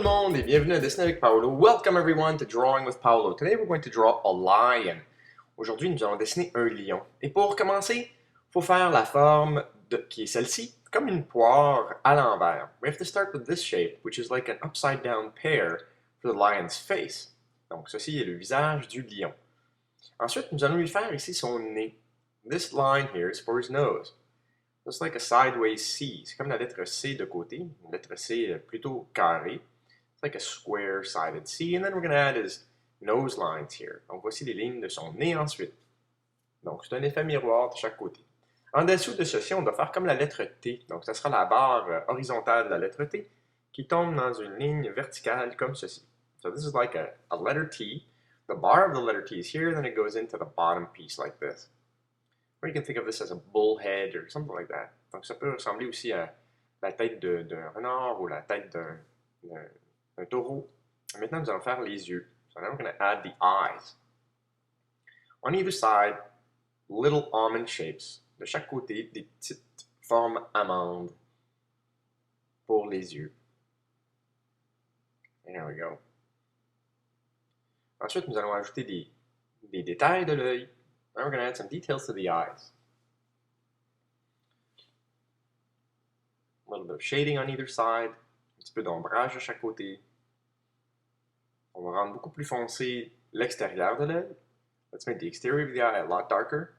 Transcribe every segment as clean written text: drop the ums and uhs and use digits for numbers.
tout le monde et bienvenue à Dessiner avec Paolo. Welcome everyone to Drawing with Paolo. Today we're going to draw a lion. Aujourd'hui, nous allons dessiner un lion. Et pour commencer, il faut faire la forme qui est celle-ci, comme une poire à l'envers. We have to start with this shape, which is like an upside down pear for the lion's face. Donc ceci est le visage du lion. Ensuite, nous allons lui faire ici son nez. This line here is for his nose. It's like a sideways C. C'est comme la lettre C de côté, une lettre C plutôt carrée. It's like a square-sided C. And then we're going to add his nose lines here. Donc voici les lignes de son nez ensuite. Donc c'est un effet miroir de chaque côté. En dessous de ceci, on doit faire comme la lettre T. Donc ce sera la barre horizontale de la lettre T qui tombe dans une ligne verticale comme ceci. So this is like a letter T. The bar of the letter T is here, then it goes into the bottom piece like this. Or you can think of this as a bullhead or something like that. Donc ça peut ressembler aussi à la tête d'un renard ou la tête d'un taureau. Maintenant, nous allons faire les yeux. So now we're going to add the eyes. On either side, little almond shapes. De chaque côté, des petites formes amandes pour les yeux. There we go. Ensuite, nous allons ajouter des détails de l'œil. Now we're going to add some details to the eyes. A little bit of shading on either side. Un petit peu d'ombrage de chaque côté. On va rendre beaucoup plus foncé l'extérieur de l'œil. Let's make the exterior of the eye a lot darker.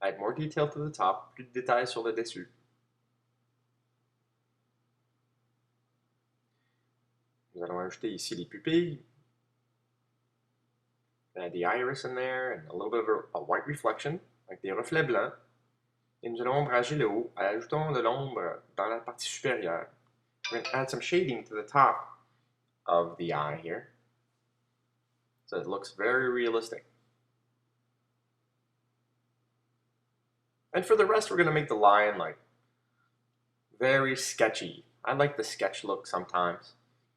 Add more detail to the top. Plus de détails sur le dessus. Nous allons ajouter ici les pupilles. Add the iris in there and a little bit of a white reflection, avec des reflets blancs. Et nous allons ombrager le haut. Ajoutons de l'ombre dans la partie supérieure. We're going to add some shading to the top of the eye here. So it looks very realistic. And for the rest, we're going to make the lion like very sketchy. I like the sketch look sometimes.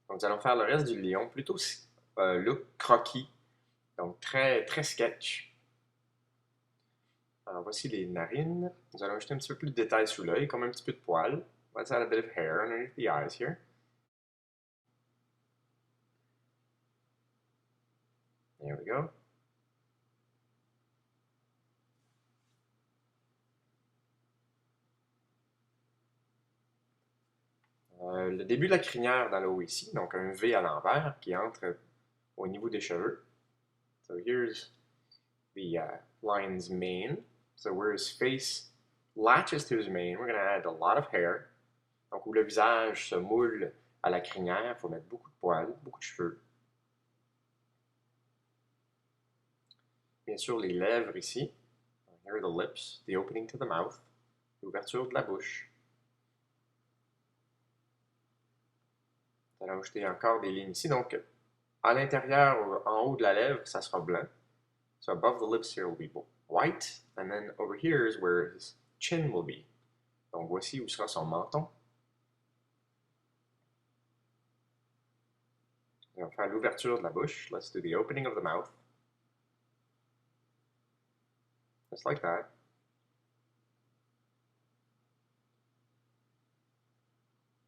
Donc nous allons faire le reste du lion plutôt look croquis. Donc, très sketch. Alors, voici les narines. Nous allons ajouter un petit peu plus de détails sous l'œil, comme un petit peu de poils. Let's add a bit of hair underneath the eyes here. There we go. Le début de la crinière dans le haut ici, donc un V à l'envers qui entre au niveau des cheveux. So here's the lion's mane. So where his face latches to his mane, we're going to add a lot of hair. Donc où le visage se moule à la crinière, il faut mettre beaucoup de poils, beaucoup de cheveux. Bien sûr, les lèvres ici. Here are the lips, the opening to the mouth, l'ouverture de la bouche. Nous allons ajouter encore des lignes ici. Donc, à l'intérieur, en haut de la lèvre, ça sera blanc. So above the lips here will be white, and then over here is where his chin will be. Donc voici où sera son menton. Et on va faire l'ouverture de la bouche. Let's do the opening of the mouth. Just like that.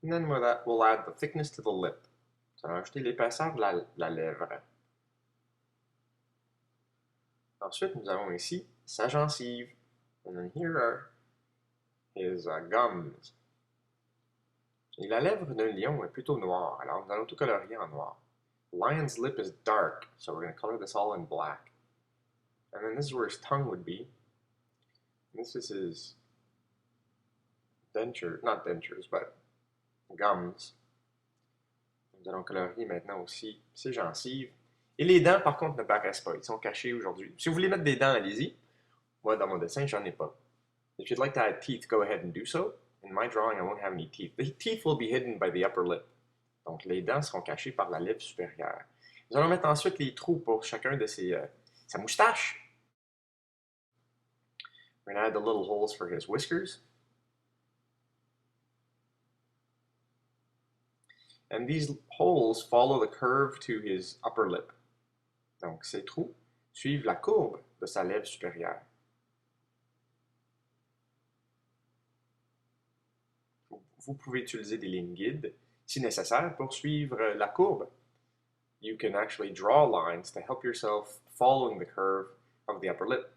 And then we'll add the thickness to the lip. So on va ajouter l'épaisseur de la lèvre. Ensuite, nous avons ici sa gencive. And then here are his gums. Et la lèvre d'un lion est plutôt noire, alors nous allons tout colorier en noir. The lion's lip is dark, so we're going to color this all in black. And then this is where his tongue would be. And this is his not dentures, but gums. Nous allons colorier maintenant aussi ses gencives. Et les dents, par contre, ne paraissent pas. Ils sont cachés aujourd'hui. Si vous voulez mettre des dents, allez-y. Moi, dans mon dessin, j'en ai pas. If you'd like to add teeth, go ahead and do so. In my drawing, I won't have any teeth. The teeth will be hidden by the upper lip. Donc, les dents seront cachées par la lèvre supérieure. Nous allons mettre ensuite les trous pour chacun de sa moustache. We're going to add the little holes for his whiskers. And these holes follow the curve to his upper lip. Donc, ces trous suivent la courbe de sa lèvre supérieure. vous pouvez utiliser des lignes guides, si nécessaire, pour suivre la courbe. You can actually draw lines to help yourself following the curve of the upper lip,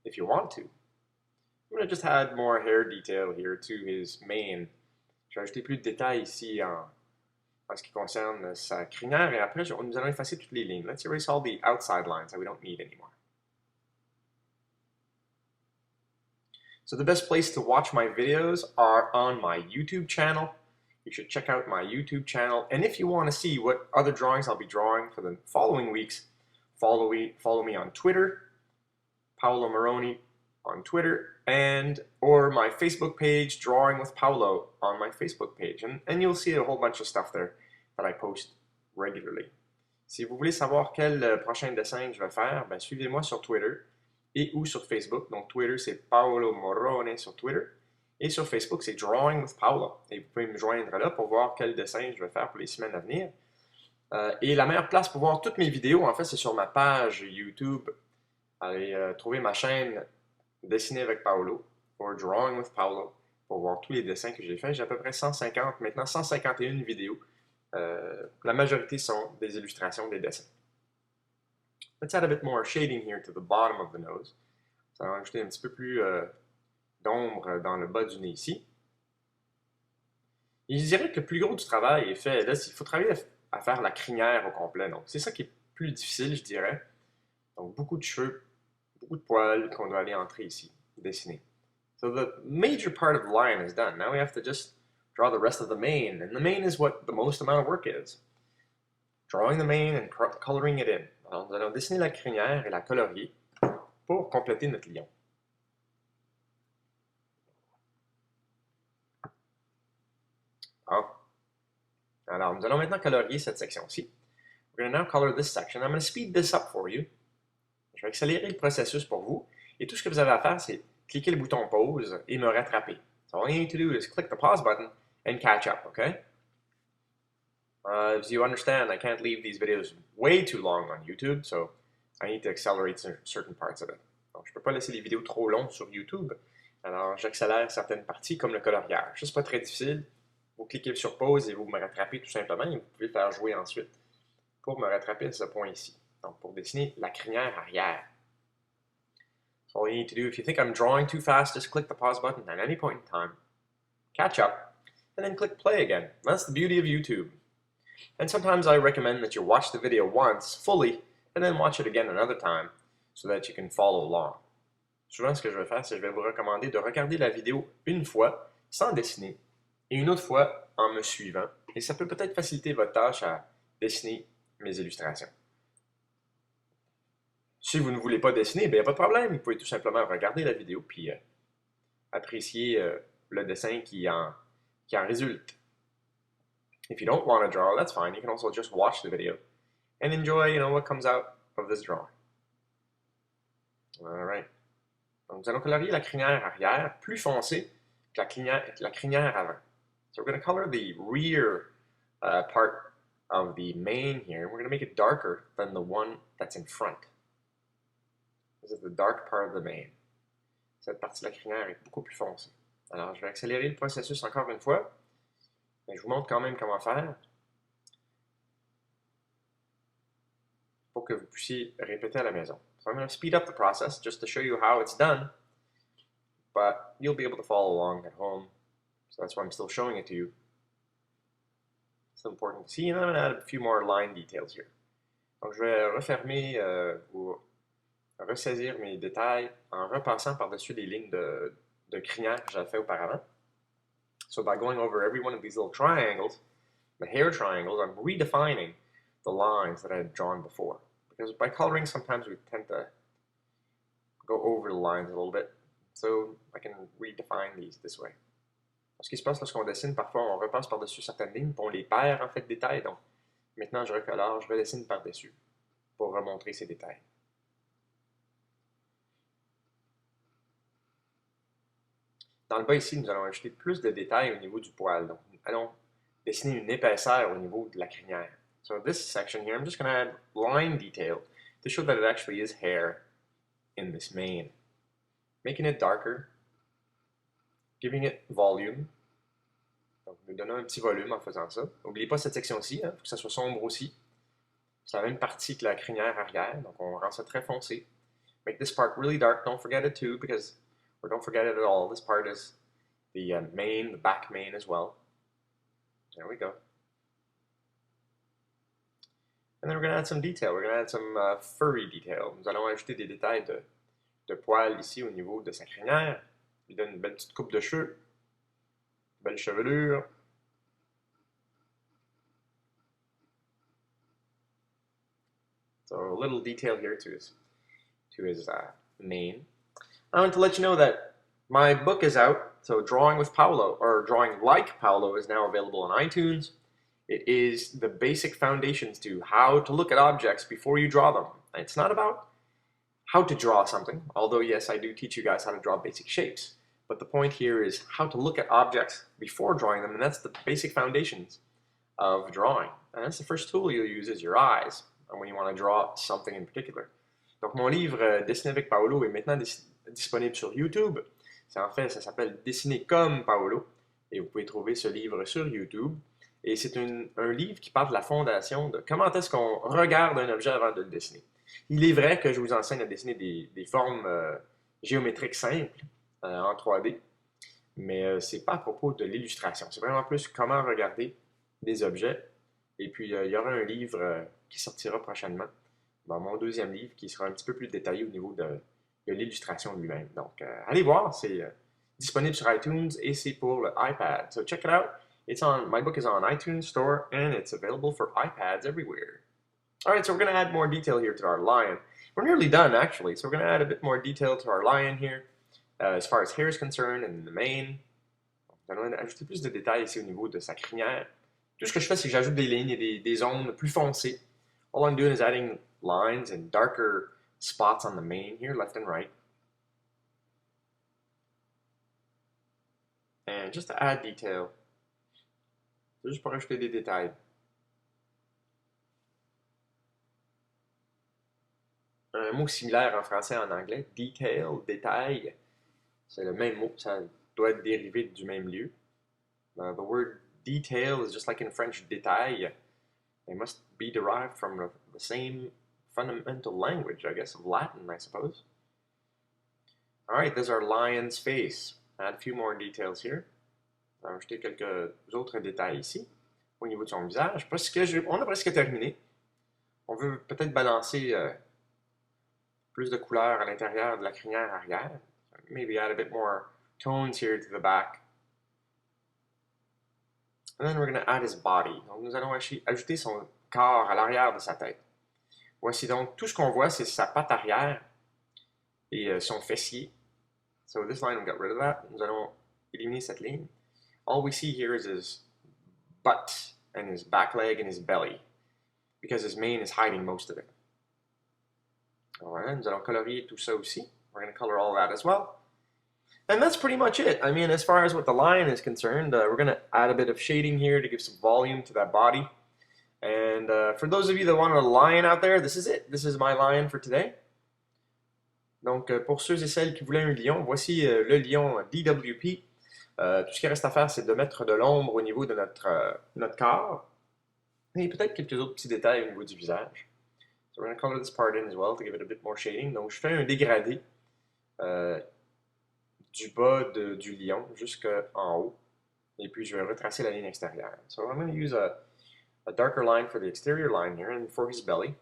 if you want to. I'm going to just add more hair detail here to his mane. Je vais ajouter plus de détails ici en ce qui concerne sa crinière, et après, nous allons effacer toutes les lignes. Let's erase all the outside lines that we don't need anymore. So the best place to watch my videos are on my YouTube channel. You should check out my YouTube channel. And if you want to see what other drawings I'll be drawing for the following weeks, follow me on Twitter, Paolo Moroni on Twitter, or my Facebook page, Drawing with Paolo, on my Facebook page. And you'll see a whole bunch of stuff there that I post regularly. Si vous voulez savoir quel prochain dessin je vais faire, ben suivez-moi sur Twitter et ou sur Facebook. Donc Twitter, c'est Paolo Moroni sur Twitter. Et sur Facebook, c'est Drawing with Paolo. Et vous pouvez me joindre là pour voir quel dessin je vais faire pour les semaines à venir. Et la meilleure place pour voir toutes mes vidéos, en fait, c'est sur ma page YouTube. Allez trouver ma chaîne Dessiner avec Paolo, ou Drawing with Paolo, pour voir tous les dessins que j'ai faits. J'ai à peu près 150, maintenant 151 vidéos. La majorité sont des illustrations, des dessins. Let's add a bit more shading here to the bottom of the nose. Ça va ajouter un petit peu plus d'ombre dans le bas du nez ici. Et je dirais que le plus gros du travail est fait. Là, il faut travailler à faire la crinière au complet. Donc, c'est ça qui est plus difficile, je dirais. Donc, beaucoup de cheveux, beaucoup de poils qu'on doit aller entrer ici, dessiner. So the major part of the line is done. Now we have to just draw the rest of the mane. And the mane is what the most amount of work is. Drawing the mane and coloring it in. Alors, nous allons dessiner la crinière et la colorier pour compléter notre lion. Bon. Alors, nous allons maintenant colorier cette section-ci. We're going to now color this section. I'm going to speed this up for you. Je vais accélérer le processus pour vous. Et tout ce que vous avez à faire, c'est cliquer le bouton pause et me rattraper. So all you need to do is click the pause button and catch up, okay? As you understand, I can't leave these videos way too long on YouTube, so I need to accelerate certain parts of it. Donc, je ne peux pas laisser les vidéos trop longues sur YouTube, alors j'accélère certaines parties comme le coloriage. Ça, c'est pas très difficile. Vous cliquez sur pause et vous me rattrapez tout simplement et vous pouvez faire jouer ensuite pour me rattraper à ce point ici. Donc, pour dessiner la crinière arrière. So all you need to do, if you think I'm drawing too fast, just click the pause button at any point in time, catch up, and then click play again. That's the beauty of YouTube. And sometimes I recommend that you watch the video once, fully, and then watch it again another time, so that you can follow along. Souvent, ce que je vais faire, c'est que je vais vous recommander de regarder la vidéo une fois, sans dessiner, et une autre fois en me suivant, et ça peut peut-être faciliter votre tâche à dessiner mes illustrations. Si vous ne voulez pas dessiner, il n'y a pas de problème, vous pouvez tout simplement regarder la vidéo puis apprécier le dessin qui en résulte. If you don't want to draw, that's fine. You can also just watch the video and enjoy, what comes out of this drawing. All right. Donc, nous allons colorier la crinière arrière plus foncée que la crinière avant. So we're going to color the rear part of the mane here. We're going to make it darker than the one that's in front. This is the dark part of the mane. Cette partie de la crinière est beaucoup plus foncée. Alors, je vais accélérer le processus encore une fois. Mais je vous montre quand même comment faire pour que vous puissiez répéter à la maison. So I'm going to speed up the process just to show you how it's done, but you'll be able to follow along at home. So that's why I'm still showing it to you. It's important to see, and I'm going to add a few more line details here. Donc je vais refermer ou ressaisir mes détails en repassant par-dessus les lignes de crinière que j'avais fait auparavant. So by going over every one of these little triangles, the hair triangles, I'm redefining the lines that I had drawn before. Because by coloring, sometimes we tend to go over the lines a little bit. So I can redefine these this way. Ce qui se passe lorsqu'on dessine, parfois on repasse par-dessus certaines lignes, puis on les perd en fait de détails. Donc maintenant je recolore, je redessine par-dessus pour remontrer ces détails. Dans le bas ici, nous allons ajouter plus de détails au niveau du poil. Donc, nous allons dessiner une épaisseur au niveau de la crinière. So this section here, I'm just going to add line detail to show that it actually is hair in this mane. Making it darker, giving it volume, Donc, nous donnons un petit volume en faisant ça. N'oubliez pas cette section-ci, il faut que ça soit sombre aussi. C'est la même partie que la crinière arrière, donc on rend ça très foncé. Make this part really dark. Don't forget it too, or don't forget it at all. This part is the mane, the back mane as well. There we go. And then we're going to add some detail. We're going to add some furry detail. Nous allons ajouter des détails de poils ici au niveau de sa crinière. Il donne une belle petite coupe de cheveux, belle chevelure. So a little detail here to his mane. I want to let you know that my book is out. So Drawing with Paolo, or Drawing Like Paolo, is now available on iTunes. It is the basic foundations to how to look at objects before you draw them. It's not about how to draw something, although yes, I do teach you guys how to draw basic shapes. But the point here is how to look at objects before drawing them, and that's the basic foundations of drawing. And that's the first tool you'll use is your eyes when you want to draw something in particular. Donc mon livre Dessiner avec Paolo est maintenant disponible sur YouTube. Ça s'appelle Dessiner comme Paolo, et vous pouvez trouver ce livre sur YouTube. Et c'est un livre qui parle de la fondation, de comment est-ce qu'on regarde un objet avant de le dessiner. Il est vrai que je vous enseigne à dessiner des formes géométriques simples en 3D, mais c'est pas à propos de l'illustration. C'est vraiment plus comment regarder des objets. Et puis, il y aura un livre qui sortira prochainement, mon deuxième livre, qui sera un petit peu plus détaillé au niveau de l'illustration lui-même. Donc, allez voir, c'est disponible sur iTunes et c'est pour le iPad. So check it out. My book is on iTunes Store and it's available for iPads everywhere. All right, so we're going to add more detail here to our lion. We're nearly done, actually. So we're going to add a bit more detail to our lion here, as far as hair is concerned and the mane. Nous allons ajouter plus de détails ici au niveau de sa crinière. Tout ce que je fais, c'est que j'ajoute des lignes et des zones plus foncées. All I'm doing is adding lines and darker spots on the mane here, left and right. And just to add detail, juste pour ajouter des détails. Un mot similaire en français et en anglais, detail, détail, c'est le même mot, ça doit être dérivé du même lieu. The word detail is just like in French, détail. They must be derived from the same fundamental language, I guess, of Latin, I suppose. All right, there's our lion's face. Add a few more details here. On va ajouter quelques autres détails ici, au niveau de son visage. On a presque terminé. On veut peut-être balancer plus de couleurs à l'intérieur de la crinière arrière. Maybe add a bit more tones here to the back. And then we're going to add his body. Donc nous allons ajouter son corps à l'arrière de sa tête. Voici donc tout ce qu'on voit, c'est sa patte arrière et son fessier. So this line, we got rid of that. Nous allons éliminer cette ligne. All we see here is his butt and his back leg and his belly, because his mane is hiding most of it. Alright, nous allons colorier tout ça aussi. We're going to color all that as well. And that's pretty much it. I mean, as far as what the lion is concerned, we're going to add a bit of shading here to give some volume to that body. And for those of you that want a lion out there, this is it. This is my lion for today. Donc, pour ceux et celles qui voulaient un lion, voici le lion DWP. Tout ce qui reste à faire, c'est de mettre de l'ombre au niveau de notre corps. Et peut-être quelques autres petits détails au niveau du visage. So we're going to color this part in as well to give it a bit more shading. Donc, je fais un dégradé du bas du lion jusqu'en haut. Et puis, je vais retracer la ligne extérieure. So I'm going to use a darker line for the exterior line here and for his belly.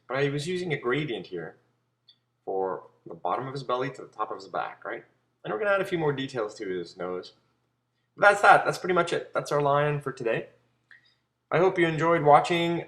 But I was using a gradient here for the bottom of his belly to the top of his back, right? And we're going to add a few more details to his nose. But that's that. That's pretty much it. That's our lion for today. I hope you enjoyed watching